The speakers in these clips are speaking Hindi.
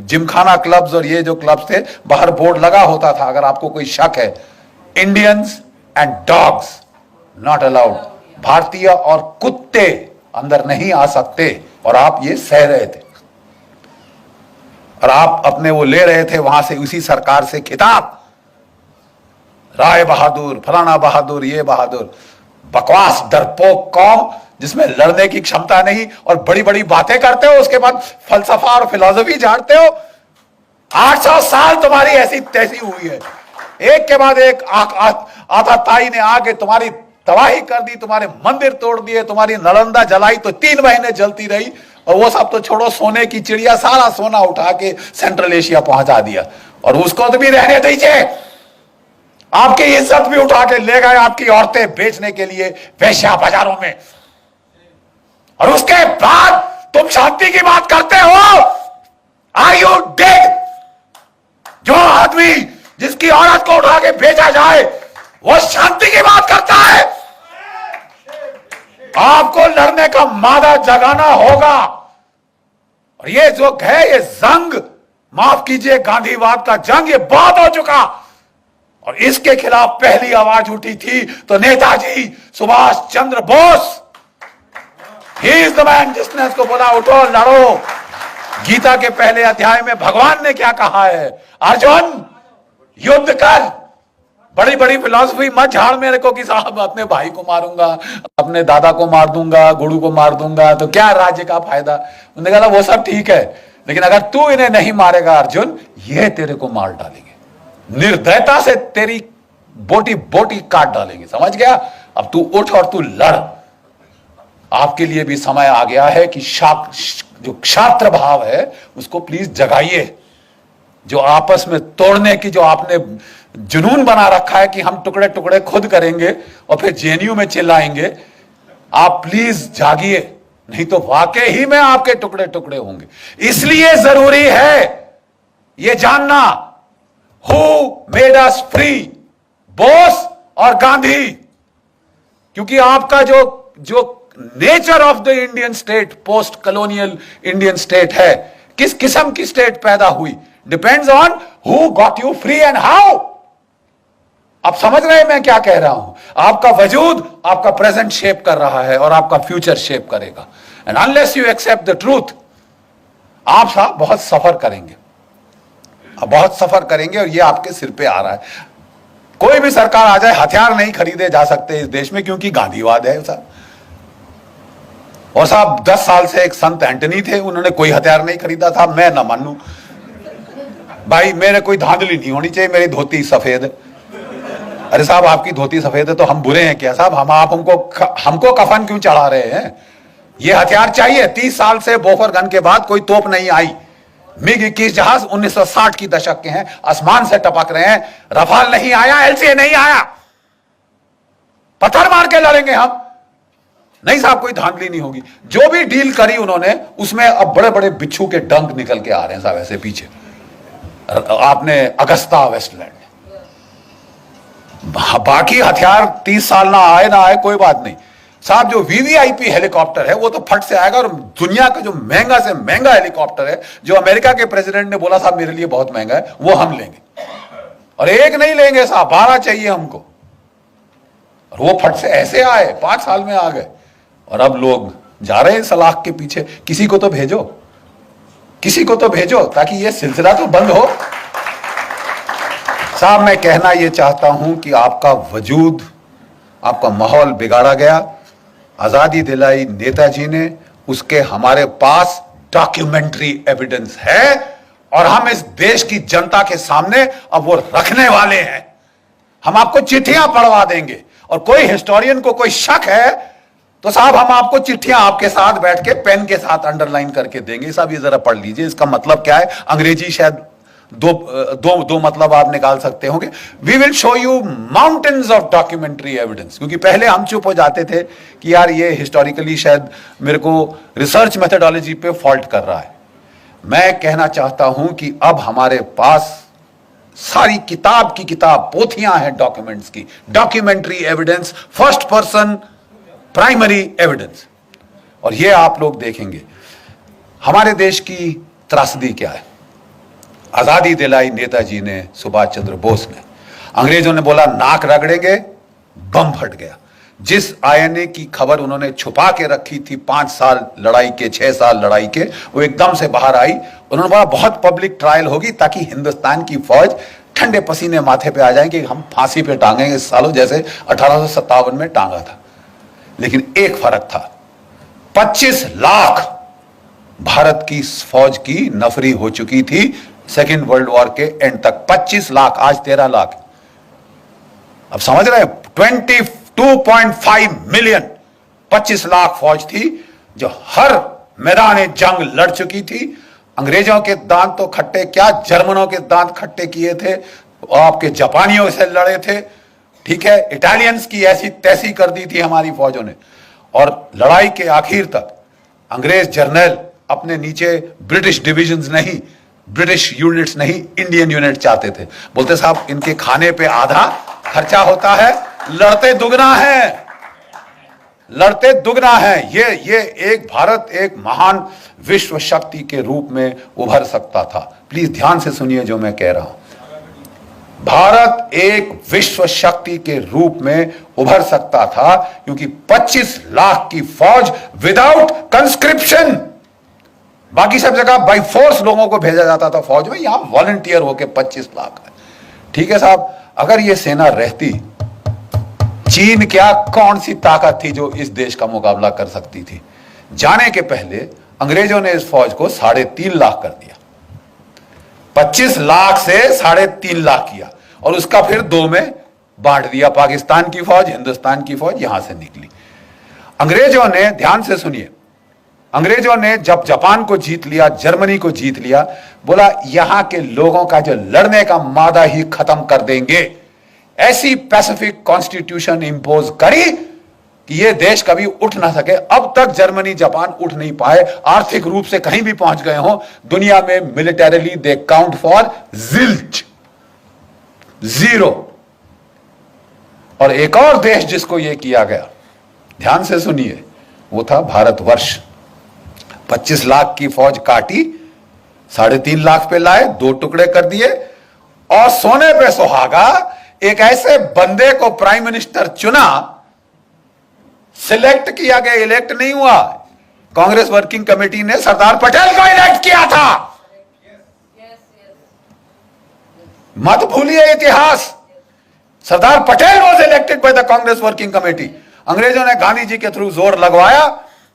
जिमखाना क्लब्स और ये जो क्लब्स थे, बाहर बोर्ड लगा होता था, अगर आपको कोई शक है, Indians and dogs not allowed, भारतीय और कुत्ते अंदर नहीं आ सकते। और आप ये सह रहे थे और आप अपने वो ले रहे थे वहां से, उसी सरकार से खिताब, राय बहादुर, फलाना बहादुर, ये बहादुर। बकवास डरपोक कौम जिसमें लड़ने की क्षमता नहीं, और बड़ी बड़ी बातें करते हो, उसके बाद फलसफा और फिलॉसफी झाड़ते हो। 800 साल तुम्हारी ऐसी तैसी हुई है, एक के बाद एक आताताई ने आके तुम्हारी तबाही कर दी, तुम्हारे मंदिर तोड़ दिए, तुम्हारी नालंदा जलाई तो 3 महीने जलती रही, और वो सब तो छोड़ो, सोने की चिड़िया सारा सोना उठा के सेंट्रल एशिया पहुंचा दिया, और उसको तो भी रहने दीजिए। आपकी इज्जत भी उठा के ले गए आपकी औरतें बेचने के लिए वेश्या बाजारों में, और उसके बाद तुम शांति की बात करते हो। Are you dead? जो आदमी जिसकी औरत को उठा के भेजा जाए वो शांति की बात करता है। आपको लड़ने का मादा जगाना होगा, और ये जो है ये जंग, माफ कीजिए गांधीवाद का जंग, ये बहुत हो चुका, और इसके खिलाफ पहली आवाज उठी थी तो Netaji Subhash Chandra Bose, he is the man जिसने इसको बोला उठो लड़ो। गीता के पहले अध्याय में भगवान ने क्या कहा है? अर्जुन युद्ध कर। बड़ी बड़ी फिलॉसफी मत झाड़ मेरे को कि साहब अपने भाई को मारूंगा, अपने दादा को मार दूंगा, गुरु को मार दूंगा तो क्या राज्य का फायदा। उन्होंने कहा वो सब ठीक है, लेकिन अगर तू इन्हें नहीं मारेगा अर्जुन, ये तेरे को मार डालेंगे, निर्दयता से तेरी बोटी बोटी काट डालेंगे। समझ गया? अब तू उठ और तू लड़। आपके लिए भी समय आ गया है कि जो क्षात्र भाव है उसको प्लीज जगाइए। जो आपस में तोड़ने की जो आपने जुनून बना रखा है कि हम टुकड़े टुकड़े खुद करेंगे और फिर जेएनयू में चिल्लाएंगे, आप प्लीज जागिए, नहीं तो वाकई ही में आपके टुकड़े टुकड़े होंगे। इसलिए जरूरी है यह जानना who made us free, Bose और गांधी। क्योंकि आपका जो nature of the Indian state, post colonial Indian state है, किस किस्म की स्टेट पैदा हुई, depends on who got you free and how. आप समझ रहे हैं मैं क्या कह रहा हूं? आपका वजूद आपका प्रेजेंट शेप कर रहा है और आपका फ्यूचर शेप करेगा। And unless you accept the truth, आप साहब बहुत सफर करेंगे, आप बहुत सफर करेंगे, और ये आपके सिर पे आ रहा है। कोई भी सरकार आ जाए, हथियार नहीं खरीदे जा सकते इस देश में, क्योंकि गांधीवाद है साहब। और साहब 10 साल से एक संत एंटनी थे, उन्होंने कोई हथियार नहीं खरीदा था। मैं ना मानू भाई, मेरे कोई धांधली नहीं होनी चाहिए, मेरी धोती सफेद है। अरे साहब आपकी धोती सफेद है तो हम बुरे हैं क्या साहब? आप हमको कफन क्यों चढ़ा रहे हैं? ये हथियार चाहिए। 30 साल से बोफर गन के बाद कोई तोप नहीं आई। मिग 21 जहाज 1960 की दशक के हैं, आसमान से टपक रहे हैं। रफाल नहीं आया, एलसीए नहीं आया, पत्थर मार के लड़ेंगे हम। नहीं साहब कोई धांधली नहीं होगी। जो भी डील करी उन्होंने, उसमें अब बड़े बड़े बिच्छू के डंक निकल के आ रहे हैं साहब ऐसे पीछे। आपने अगस्ता वेस्टलैंड, बाकी हथियार 30 साल ना आए कोई बात नहीं साहब। जो वीवीआईपी हेलीकॉप्टर है वो तो फट से आएगा, और दुनिया का जो महंगा से महंगा हेलीकॉप्टर है, जो अमेरिका के प्रेसिडेंट ने बोला साहब मेरे लिए बहुत महंगा है, वो हम लेंगे। और एक नहीं लेंगे साहब, 12 चाहिए हमको। और वो फट से ऐसे आए, 5 साल में आ गए। और अब लोग जा रहे हैं सलाख के पीछे। किसी को तो भेजो, किसी को तो भेजो, ताकि ये सिलसिला तो बंद हो। साहब मैं कहना यह चाहता हूं कि आपका वजूद, आपका माहौल बिगाड़ा गया। आजादी दिलाई नेताजी ने, उसके हमारे पास डॉक्यूमेंट्री एविडेंस है, और हम इस देश की जनता के सामने अब वो रखने वाले हैं। हम आपको चिट्ठियां पढ़वा देंगे, और कोई हिस्टोरियन को कोई शक है तो साहब हम आपको चिट्ठियां आपके साथ बैठ के पेन के साथ अंडरलाइन करके देंगे। साहब ये जरा पढ़ लीजिए, इसका मतलब क्या है। अंग्रेजी शायद दो मतलब आप निकाल सकते होंगे। We will show you mountains of documentary evidence. क्योंकि पहले हम चुप हो जाते थे कि यार ये हिस्टोरिकली शायद मेरे को रिसर्च मेथोडोलॉजी पे फॉल्ट कर रहा है। मैं कहना चाहता हूं कि अब हमारे पास सारी किताब की किताब पोथियां हैं डॉक्यूमेंट्स की, documentary evidence, first person primary evidence. और ये आप लोग देखेंगे हमारे देश की त्रासदी क्या है। आजादी दिलाई नेताजी ने, सुभाष चंद्र बोस ने। अंग्रेजों ने बोला नाक रगड़ेंगे, बम फट गया। जिस आईएनए की खबर उन्होंने छुपा के रखी थी 5 साल लड़ाई के, 6 साल लड़ाई के, वो एकदम से बाहर आई। उन्होंने बोला बहुत पब्लिक ट्रायल होगी ताकि हिंदुस्तान की फौज ठंडे पसीने माथे पे आ जाएंगे, हम फांसी पे टांगेंगे सालों, जैसे 1857 में टांगा था। लेकिन एक फर्क था, 25 लाख भारत की फौज की नफरी हो चुकी थी सेकेंड वर्ल्ड वॉर के एंड तक। 25 लाख, आज 13 लाख। अब समझ रहे हैं, 22.5 मिलियन, 25 लाख फौज थी जो हर मैदान जंग लड़ चुकी थी। अंग्रेजों के दांत तो खट्टे क्या, जर्मनों के दांत खट्टे किए थे, आपके जापानियों से लड़े थे, ठीक है, इटालियंस की ऐसी तैसी कर दी थी हमारी फौजों ने। और लड़ाई के आखिर तक अंग्रेज जर्नल अपने नीचे ब्रिटिश डिविजन्स नहीं, ब्रिटिश यूनिट्स नहीं, इंडियन यूनिट चाहते थे। बोलते साहब इनके खाने पे आधा खर्चा होता है, लड़ते दुगना है, लड़ते दुगना है। ये एक भारत एक महान विश्व शक्ति के रूप में उभर सकता था। प्लीज ध्यान से सुनिए जो मैं कह रहा हूं। भारत एक विश्व शक्ति के रूप में उभर सकता था क्योंकि 25 लाख की फौज विदाउट कंस्क्रिप्शन, बाकी सब जगह बाई फोर्स लोगों को भेजा जाता था फौज में, यहां वॉलंटियर होके 25 लाख है। ठीक है साहब, अगर ये सेना रहती, चीन क्या, कौन सी ताकत थी जो इस देश का मुकाबला कर सकती थी? जाने के पहले अंग्रेजों ने इस फौज को 3.5 लाख कर दिया, 25 लाख से 3.5 लाख किया और उसका फिर 2 में बांट दिया। पाकिस्तान की फौज, हिंदुस्तान की फौज यहां से निकली। अंग्रेजों ने, ध्यान से सुनिए, अंग्रेजों ने जब जापान को जीत लिया, जर्मनी को जीत लिया, बोला यहां के लोगों का जो लड़ने का मादा ही खत्म कर देंगे। ऐसी पैसिफिक कॉन्स्टिट्यूशन इंपोज करी कि ये देश कभी उठ ना सके। अब तक जर्मनी जापान उठ नहीं पाए, आर्थिक रूप से कहीं भी पहुंच गए हो दुनिया में, militarily they count for zilch, 0। और एक और देश जिसको ये किया गया, ध्यान से सुनिए, वो था भारतवर्ष। 25 लाख की फौज काटी, 3.5 लाख पे लाए, 2 टुकड़े कर दिए और सोने पे सुहागा एक ऐसे बंदे को प्राइम मिनिस्टर चुना, सिलेक्ट किया गया, इलेक्ट नहीं हुआ। कांग्रेस वर्किंग कमेटी ने सरदार पटेल को इलेक्ट किया था। मत भूलिए इतिहास, Sardar Patel was elected by the Congress working committee. अंग्रेजों ने गांधी जी के थ्रू जोर लगवाया,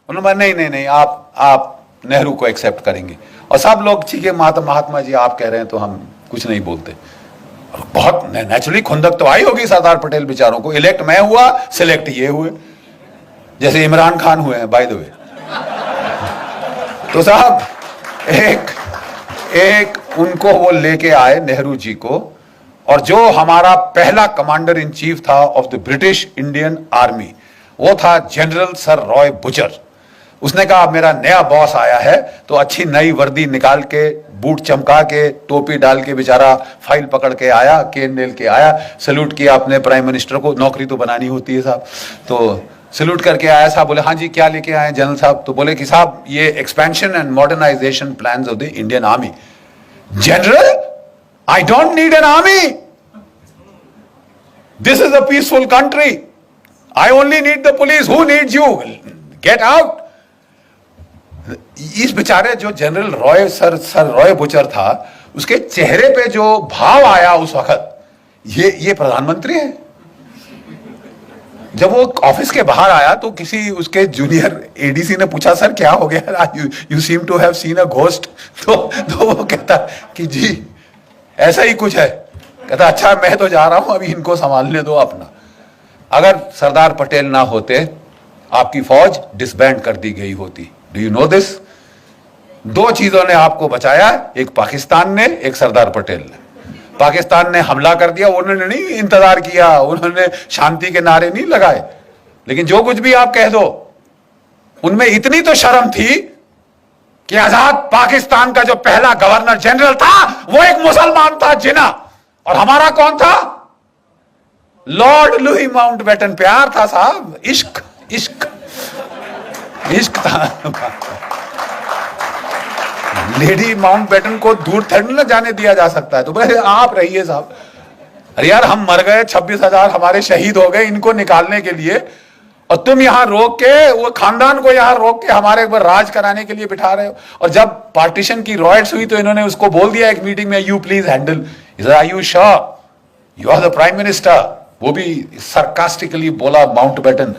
उन्होंने नहीं, आप नेहरू को एक्सेप्ट करेंगे। और सब लोग ठीक है महात्मा जी आप कह रहे हैं तो हम कुछ नहीं बोलते। बहुत नेचुरली खुंदक तो आई होगी सरदार पटेल बेचारों को, इलेक्ट मैं हुआ, सिलेक्ट ये हुए, जैसे इमरान खान हुए हैं बाय द वे। तो साहब एक उनको वो लेके आए नेहरू जी को, और जो हमारा पहला कमांडर इन चीफ था of the British Indian army, वो था जनरल सर रॉय बुचर। उसने कहा मेरा नया बॉस आया है, तो अच्छी नई वर्दी निकाल के, बूट चमका के, टोपी डाल के, बेचारा फाइल पकड़ के आया, केन नेल के आया, सैल्यूट किया अपने प्राइम मिनिस्टर को, नौकरी तो बनानी होती है साहब, तो सैल्यूट करके आया। साहब बोले हाँ जी क्या लेके आए जनरल साहब? तो बोले कि साहब ये expansion and modernization plans of the Indian army. General, I don't need an army, this is a peaceful country, I only need the police, who needs you, get out. इस बेचारे जो general Roy sir Roy Bucher था, उसके चेहरे पे जो भाव आया उस वक्त, ये प्रधानमंत्री है। जब वो ऑफिस के बाहर आया तो किसी उसके जूनियर एडीसी ने पूछा सर क्या हो गया, you seem to have seen a ghost. तो वो कहता कि जी ऐसा ही कुछ है। कहता अच्छा मैं तो जा रहा हूं, अभी इनको संभालने दो अपना। अगर सरदार पटेल ना होते, आपकी फौज डिसबैंड कर दी गई होती। Do you know this? 2 चीजों ने आपको बचाया, एक पाकिस्तान ने, एक सरदार पटेल ने। पाकिस्तान ने हमला कर दिया, उन्होंने नहीं इंतजार किया, उन्होंने शांति के नारे नहीं लगाए, लेकिन जो कुछ भी आप कह दो, उनमें इतनी तो शर्म थी कि आजाद पाकिस्तान का जो पहला गवर्नर जनरल था वो एक मुसलमान था, जिना। और हमारा कौन था? Lord Louis Mountbatten. प्यार था साहब, इश्क इश्क इश्क था। लेडी माउंटबेटन को दूर थोड़ी ना जाने दिया जा सकता है, तो बोले आप रहिए साहब। अरे यार हम मर गए, 26,000 हमारे शहीद हो गए इनको निकालने के लिए, और तुम यहां रोक के वो खानदान को यहां रोक के हमारे ऊपर राज कराने के लिए बिठा रहे हो। और जब पार्टीशन की रॉयट्स हुई तो इन्होंने उसको बोल दिया एक मीटिंग में, you please handle, are you sure you are the prime minister. वो भी सरकास्टिकली बोला Mountbatten,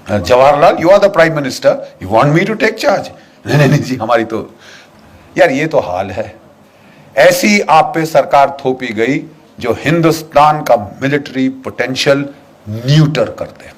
Jawaharlal you are the prime minister, you want me to take charge. नहीं नहीं जी हमारी तो, यार ये तो हाल है। ऐसी आप पे सरकार थोपी गई जो हिंदुस्तान का मिलिट्री पोटेंशियल न्यूटर कर दे।